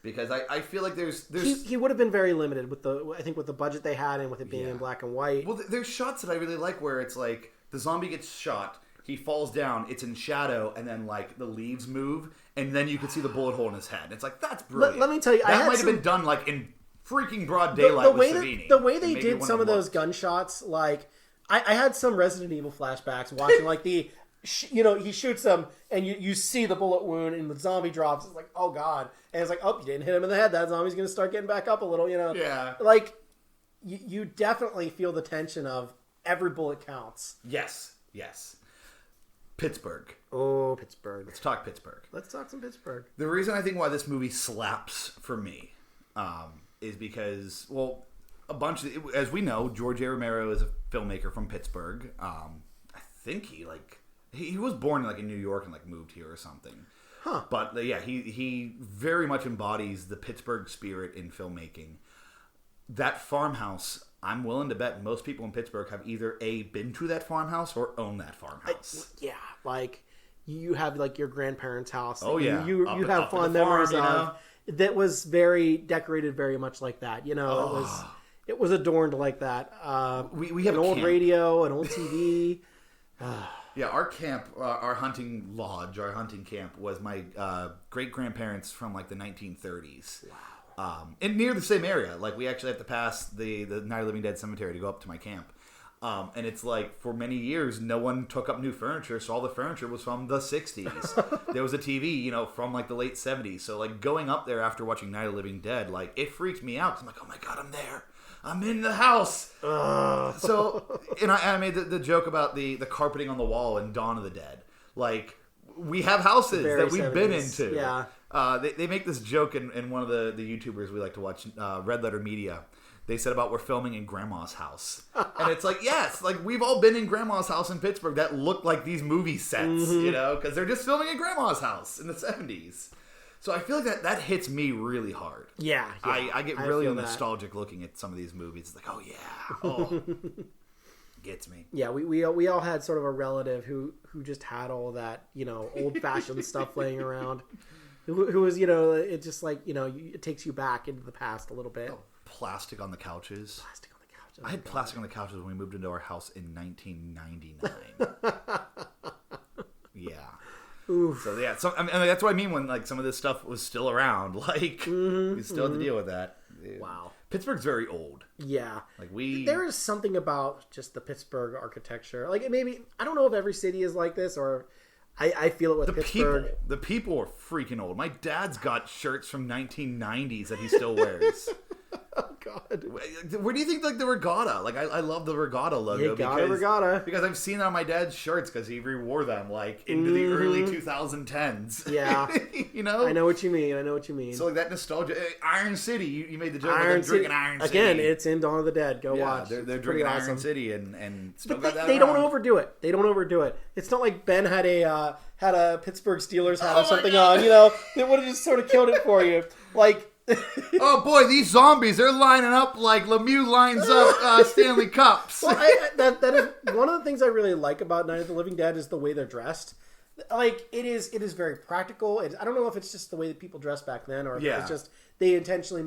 because I feel like there's he would have been very limited with the budget they had and with it being in black and white. Well, there's shots that I really like where it's like the zombie gets shot. He falls down, it's in shadow, and then, like, the leaves move, and then you can see the bullet hole in his head. It's like, that's brilliant. Let me tell you, that might have been done, like, in freaking broad daylight with Savini. The way they did some of those gunshots, like, I had some Resident Evil flashbacks watching, like, he shoots them, and you see the bullet wound, and the zombie drops. It's like, oh, God. And it's like, oh, you didn't hit him in the head. That zombie's going to start getting back up a little, you know? Yeah. Like, you definitely feel the tension of every bullet counts. Yes. Pittsburgh. Oh, Pittsburgh. Let's talk Pittsburgh. Let's talk some Pittsburgh. The reason I think why this movie slaps for me is because, well, as we know, George A. Romero is a filmmaker from Pittsburgh. I think he was born in New York and moved here or something. Huh. But yeah, he very much embodies the Pittsburgh spirit in filmmaking. That farmhouse, I'm willing to bet most people in Pittsburgh have either been to that farmhouse or own that farmhouse. You have your grandparents' house. Oh yeah, you have fond memories of. That was very decorated, very much like that. You know, it was adorned like that. We have an old camp. Radio, an old TV. Yeah, our camp, our hunting lodge, our hunting camp was my great grandparents from the 1930s. Wow. And near the same area. We actually have to pass the Night of the Living Dead cemetery to go up to my camp. And it's for many years, no one took up new furniture, so all the furniture was from the 60s. There was a TV, from the late 70s. So going up there after watching Night of the Living Dead, it freaked me out. 'Cause I'm like, oh my God, I'm there. I'm in the house. So, and I made the joke about the carpeting on the wall in Dawn of the Dead. We have houses that we've 70s. been into. Yeah. They make this joke in one of the YouTubers we like to watch, Red Letter Media. They said about we're filming in Grandma's house. And it's yes, we've all been in Grandma's house in Pittsburgh that look like these movie sets, because they're just filming in Grandma's house in the 70s. So I feel like that hits me really hard. Yeah. I get really nostalgic looking at some of these movies. It's oh yeah. Gets me. Yeah, we all had sort of a relative who just had all that, old fashioned stuff laying around. Who was, it just it takes you back into the past a little bit. Oh, plastic on the couches. I had plastic on the couches when we moved into our house in 1999. Yeah. Oof. So yeah, that's what I mean when some of this stuff was still around. We still had to deal with that. Wow. Pittsburgh's very old. Yeah. There is something about just the Pittsburgh architecture. Maybe I don't know if every city is like this, or I feel it with Pittsburgh. The people are freaking old. My dad's got shirts from 1990s that he still wears. Oh God! Where do you think like the regatta? Like I love the regatta logo because I've seen it on my dad's shirts because he rewore them like into the early 2010s. Yeah, you know. I know what you mean. So like that nostalgia, Iron City. You made the joke Iron like drinking Iron City again. It's in Dawn of the Dead. Go watch. They're drinking Iron City and but they don't overdo it. It's not like Ben had a Pittsburgh Steelers hat or something on. You know, they would have just sort of killed it for you. Like. Oh boy, these zombies, they're lining up like Lemieux lines up Stanley Cups. Well, that is one of the things I really like about Night of the Living Dead is the way they're dressed. Like, it is very practical. I don't know if it's just the way that people dressed back then or if it's just they intentionally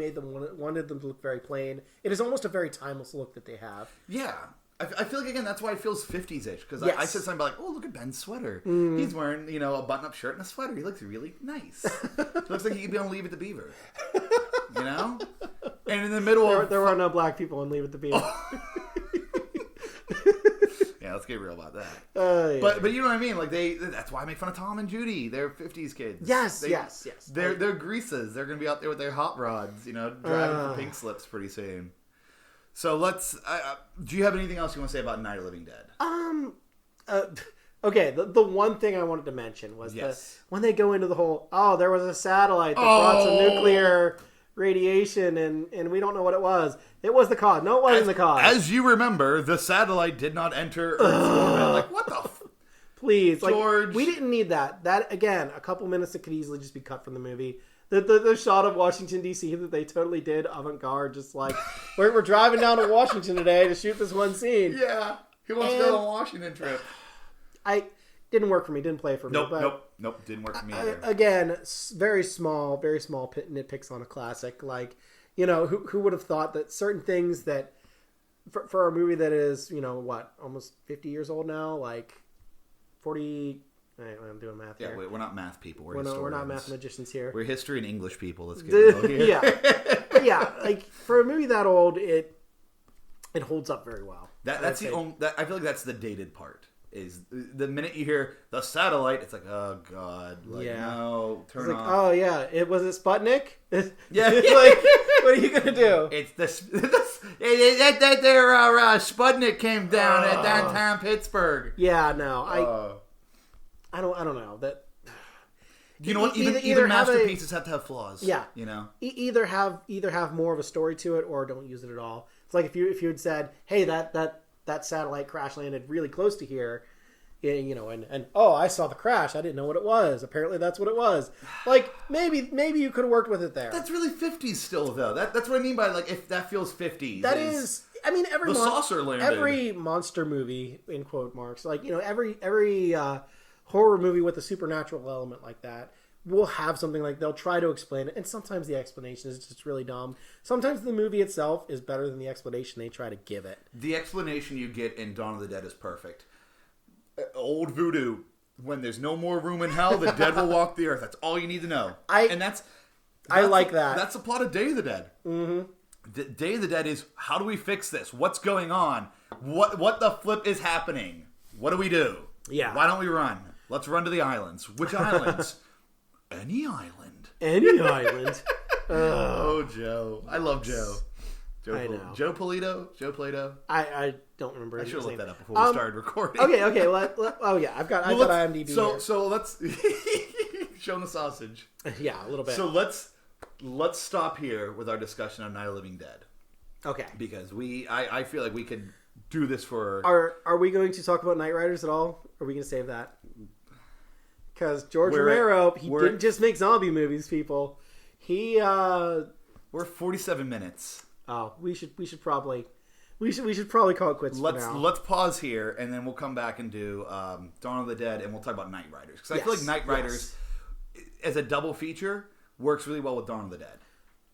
wanted them to look very plain. It is almost a very timeless look that they have. Yeah. I feel like, again, that's why it feels 50s-ish. Because I said something about, like, oh, look at Ben's sweater. He's wearing, a button-up shirt and a sweater. He looks really nice. Looks like he could be on Leave It to Beaver. You know? And in the middle there were no black people in Leave It to Beaver. Yeah, let's get real about that. Yeah. But you know what I mean? Like, that's why I make fun of Tom and Judy. They're 50s kids. Yes. They're greases. They're going to be out there with their hot rods, driving for pink slips pretty soon. So let's. Do you have anything else you want to say about Night of the Living Dead? Okay. The one thing I wanted to mention was when they go into the whole. Oh, there was a satellite that brought some nuclear radiation, and we don't know what it was. It was the cause. No, it wasn't the cause. As you remember, the satellite did not enter Earth's orbit. Like what the? Please, George. Like, we didn't need that. That again, a couple minutes that could easily just be cut from the movie. The shot of Washington, D.C. that they totally did avant-garde, just like, we're driving down to Washington today to shoot this one scene. Yeah. Who wants to go on a Washington trip? Didn't work for me, didn't play for me. Nope, didn't work for me either. Again, very small nitpicks on a classic. Like, who would have thought that certain things that, for a movie that is, almost 50 years old now, like 40... I'm doing math here. Yeah, we're not math people. We're not mathematicians here. We're history and English people. Let's get it here. Yeah. But yeah, like for a movie that old, it holds up very well. That's the only. I feel like that's the dated part. Is the minute you hear the satellite, it's like, oh god, like no, turn off. Oh yeah, was it Sputnik? Yeah, like what are you gonna do? It's that Sputnik came down at downtown Pittsburgh. Yeah, no, I don't know that. You know what? Even masterpieces have to have flaws. Yeah, either have more of a story to it or don't use it at all. It's like if you had said, "Hey, that satellite crash landed really close to here," and oh, I saw the crash. I didn't know what it was. Apparently, that's what it was. Like maybe you could have worked with it there. That's really 50s still, though. That's what I mean by like if that feels 50s. That is. I mean, saucer landed. Every monster movie in quote marks, like every horror movie with a supernatural element like that will have something like they'll try to explain it, and sometimes the explanation is just really dumb. Sometimes the movie itself is better than the explanation they try to give it. The explanation you get in Dawn of the Dead is perfect. Old voodoo. When there's no more room in hell, the dead will walk the earth. That's all you need to know. I like that. That's the plot of Day of the Dead. Mm-hmm. Day of the Dead is, how do we fix this? What's going on? What the flip is happening? What do we do? Yeah. Why don't we run? Let's run to the islands. Which islands? Any island. Any island. Oh, Joe. I love Joe. I know. Joe Polito? Joe Plato? I don't remember. I should have looked that up before we started recording. Okay. Oh, yeah. I've got IMDb here. So let's... show them the sausage. Yeah, a little bit. So let's stop here with our discussion on Night of the Living Dead. Okay. Because I feel like we could do this for... Are we going to talk about Knight Riders at all? Or are we going to save that? Because George Romero, he didn't just make zombie movies, people. We're 47 minutes. Oh, we should probably call it quits for now. Let's pause here, and then we'll come back and do Dawn of the Dead, and we'll talk about Knight Riders. Because I feel like Knight Riders, as a double feature, works really well with Dawn of the Dead.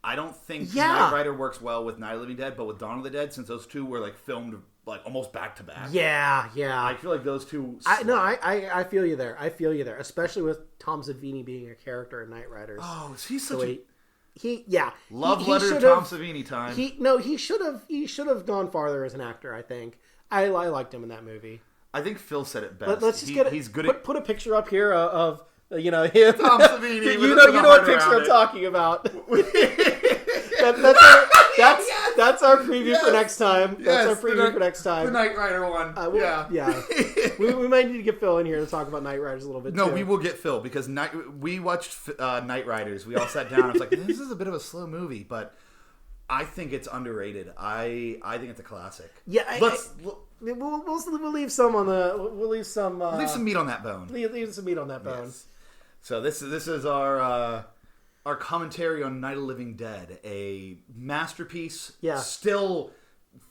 I don't think Knight Rider works well with Night of the Living Dead, but with Dawn of the Dead, since those two were like filmed like almost back to back. Yeah. I feel like those two. I feel you there. Especially with Tom Savini being a character in Knight Riders. Oh, he's such a. Love letter to Tom Savini time. He should have gone farther as an actor. I think I liked him in that movie. I think Phil said it best. Let's just he's good. Put a picture up here of You know him. Tom Savini. You know what picture I'm talking about. That's our preview for next time. That's our preview for next time. The Knight Rider one. Yeah. We might need to get Phil in here to talk about Knight Riders a little bit. No, we will get Phil because we watched Knight Riders. We all sat down. I was like, this is a bit of a slow movie, but I think it's underrated. I think it's a classic. Yeah, we'll leave some on the. We'll leave some. Leave some meat on that bone. Leave some meat on that bone. Yes. So this is our commentary on Night of the Living Dead, a masterpiece. Yeah. Still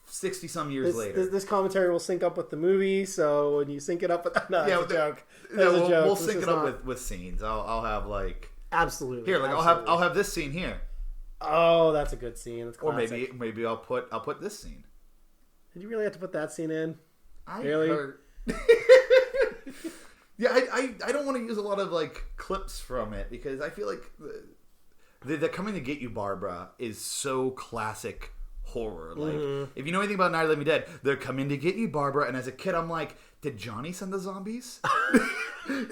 60-some years later. This commentary will sync up with the movie, so when you sync it up with... No, that's a joke. We'll sync it up with scenes. I'll have like... Absolutely. Here, like absolutely. I'll have this scene here. Oh, that's a good scene. That's classic. Or maybe I'll put this scene. Did you really have to put that scene in? Really? Yeah, I don't want to use a lot of like clips from it because I feel like the Coming to Get You, Barbara is so classic horror. Like, if you know anything about Night of the Living Dead, they're coming to get you, Barbara. And as a kid, I'm like, did Johnny send the zombies? Wow. You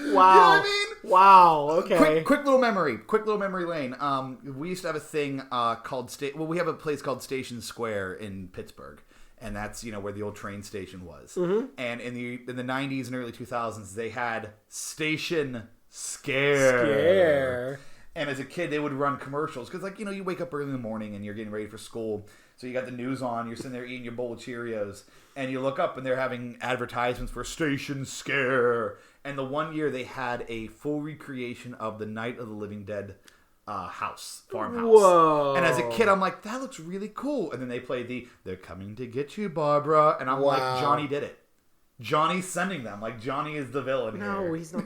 know what I mean? Wow. Okay. Quick little memory lane. We used to have a thing called we have a place called Station Square in Pittsburgh. And that's, where the old train station was. Mm-hmm. And in the 90s and early 2000s, they had Station Scare. And as a kid, they would run commercials. Because, you wake up early in the morning and you're getting ready for school. So you got the news on. You're sitting there eating your bowl of Cheerios. And you look up and they're having advertisements for Station Scare. And the one year they had a full recreation of the Night of the Living Dead farmhouse. Whoa. And as a kid, I'm like, that looks really cool. And then they played they're coming to get you, Barbara. And I'm like, Johnny did it. Johnny's sending them. Like, Johnny is the villain here. No, he's not.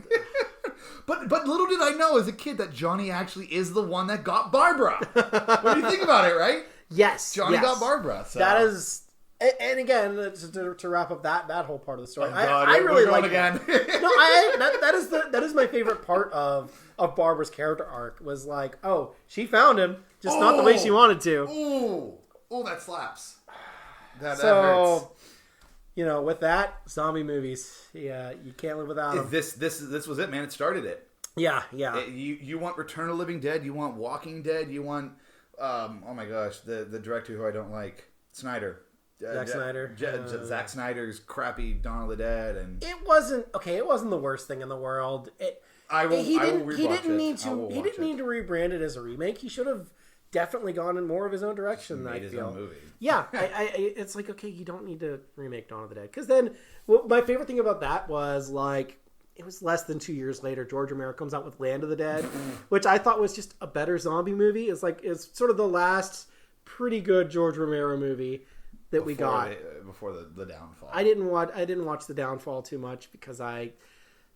But little did I know as a kid that Johnny actually is the one that got Barbara. What do you think about it, right? Yes. Johnny got Barbara. So. That is... And again, to wrap up that whole part of the story, God, I really like again. that is my favorite part of Barbara's character arc was like, oh, she found him, just not the way she wanted to. Oh, that slaps. That hurts. With that, zombie movies, yeah, you can't live without them. This was it, man. It started it. Yeah. You want Return of the Living Dead? You want Walking Dead? You want oh my gosh, the director who I don't like, Snyder. Zack Snyder. Zack Snyder's crappy Dawn of the Dead, and it wasn't the worst thing in the world. He didn't need to rebrand it as a remake. He should have definitely gone in more of his own direction. Made his own movie. Yeah, it's like, okay, you don't need to remake Dawn of the Dead, because then my favorite thing about that was like, it was less than 2 years later, George Romero comes out with Land of the Dead, which I thought was just a better zombie movie. It's sort of the last pretty good George Romero movie that we got before the downfall. I didn't watch the downfall too much because I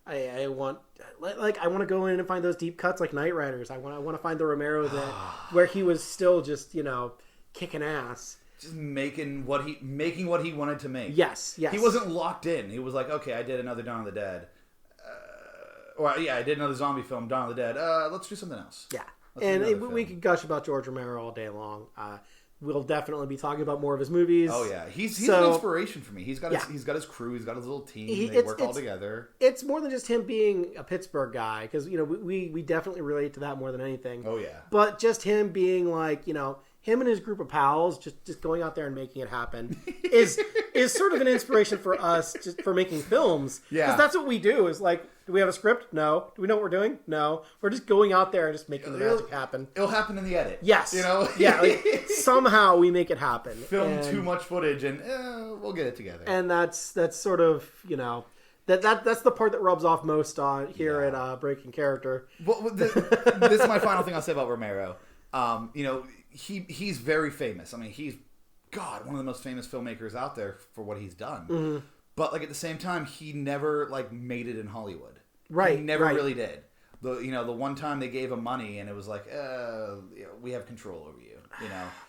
want to go in and find those deep cuts like Knight Riders. I want to find the Romero where he was still just kicking ass, just making what he wanted to make. Yes. He wasn't locked in. He was like, okay, I did another Dawn of the Dead. I did another zombie film, Dawn of the Dead. Let's do something else. Yeah, we could gush about George Romero all day long. We'll definitely be talking about more of his movies. Oh yeah, he's an inspiration for me. He's got his crew. He's got his little team. They work all together. It's more than just him being a Pittsburgh guy, because we definitely relate to that more than anything. Oh yeah. But just him being like him and his group of pals just going out there and making it happen is sort of an inspiration for us just for making films. Yeah. Because that's what we do. Is like, do we have a script? No. Do we know what we're doing? No. We're just going out there and just making the magic happen. It'll happen in the edit. Yes. Yeah. Like, somehow we make it happen. Film too much footage and we'll get it together. And that's sort of that's the part that rubs off most on here at Breaking Character. Well, this is my final thing I'll say about Romero. He's very famous. I mean, he's one of the most famous filmmakers out there for what he's done. Mm-hmm. But like at the same time, he never made it in Hollywood. Right. He never really did. The one time they gave him money and it was like, we have control over you.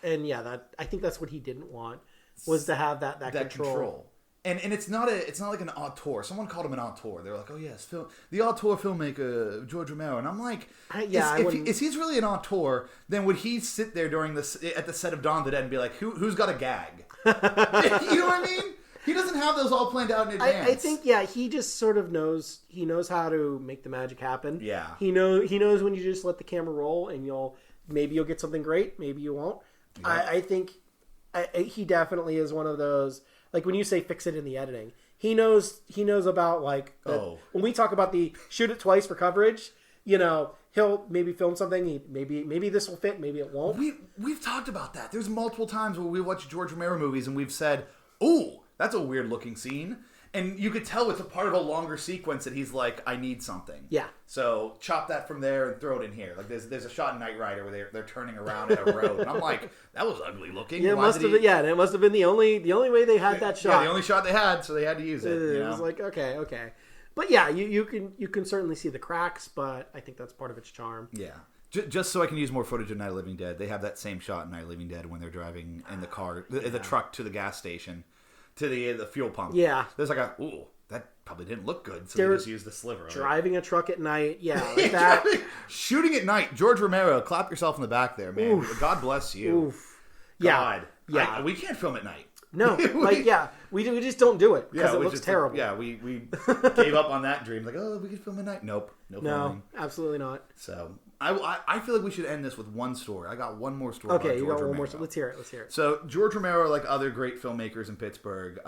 And I think that's what he didn't want, was to have that control. And it's not like an auteur. Someone called him an auteur. They were like, oh yes, the auteur filmmaker George Romero. And I'm like, if he's really an auteur, then would he sit there at the set of Dawn of the Dead and be like, who's got a gag? You know what I mean? He doesn't have those all planned out in advance. I think, he just sort of knows. He knows how to make the magic happen. Yeah. He knows when you just let the camera roll, and maybe you'll get something great, maybe you won't. Yep. I think he definitely is one of those. Like when you say fix it in the editing, he knows about when we talk about the shoot it twice for coverage. He'll maybe film something. Maybe this will fit. Maybe it won't. We've talked about that. There's multiple times where we watch George Romero movies and we've said, "Ooh, that's a weird looking scene," and you could tell it's a part of a longer sequence that he's like, "I need something." Yeah. So chop that from there and throw it in here. Like there's a shot in Knight Rider where they're turning around at a road, and I'm like, "That was ugly looking." Yeah, it must have been. Yeah, it must have been the only way they had that shot. Yeah, the only shot they had, so they had to use it. It was like okay. But yeah, you can certainly see the cracks, but I think that's part of its charm. Yeah. Just so I can use more footage of Night of the Living Dead, they have that same shot in Night of the Living Dead when they're driving in the car, the truck to the gas station, to the fuel pump. Yeah. There's like that probably didn't look good, so they just used the sliver. Driving a truck at night, like that. Shooting at night, George Romero, clap yourself in the back there, man. Oof. God bless you. Oof. God. Yeah. We can't film at night. No, we just don't do it because it looks terrible. We gave up on that dream. Like, we could film at night. Nope, no filming. Absolutely not. So I feel like we should end this with one story. I got one more story. Okay, about you George got one Romero. more. Let's hear it. So George Romero, like other great filmmakers in Pittsburgh,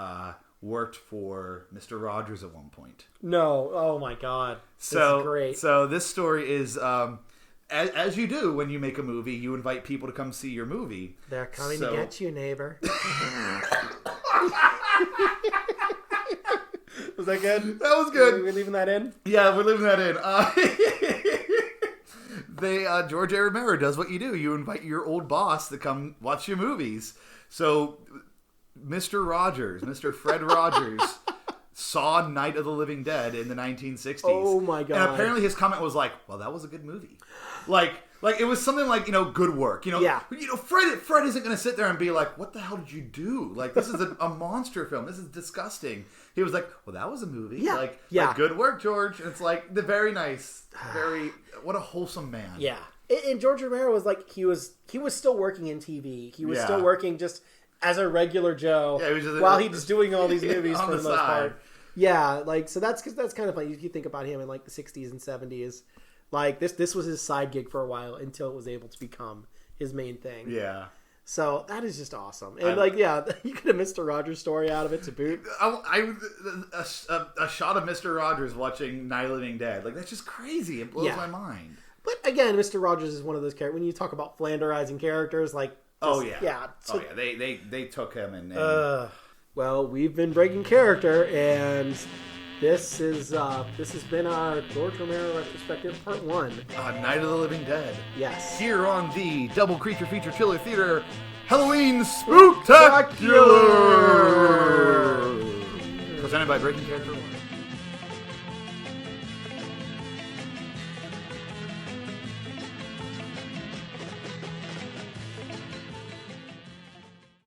worked for Mr. Rogers at one point. No, oh my God, this is great. So this story is. As you do when you make a movie, you invite people to come see your movie. They're coming to get you, neighbor. Was that good? That was good. We're leaving that in? Yeah, we're leaving that in. George A. Romero does what you do. You invite your old boss to come watch your movies. So Mr. Rogers, Mr. Fred Rogers... saw Night of the Living Dead in the 1960s. Oh my God. And apparently his comment was like, well, that was a good movie. Like it was something like, good work. Yeah. Fred isn't going to sit there and be like, what the hell did you do? Like, this is a monster film. This is disgusting. He was like, well, that was a movie. Yeah. Like, good work, George. And it's like, the very nice, what a wholesome man. Yeah. And George Romero was like, he was still working in TV. He was still working just as a regular Joe while he was doing all these movies for the most part. Yeah, so that's kind of funny. You think about him in the 60s and 70s. Like this was his side gig for a while until it was able to become his main thing. Yeah. So that is just awesome. And you could have Mr. Rogers' story out of it to boot. A shot of Mr. Rogers watching Night of the Living Dead. Like that's just crazy. It blows my mind. But again, Mr. Rogers is one of those characters. When you talk about Flanderizing characters, they took him and well, we've been breaking character, and this has been our George Romero retrospective part 1. Night of the Living Dead. Yes. Here on the Double Creature Feature Chiller Theater Halloween Spooktacular! Presented by Breaking Character 1.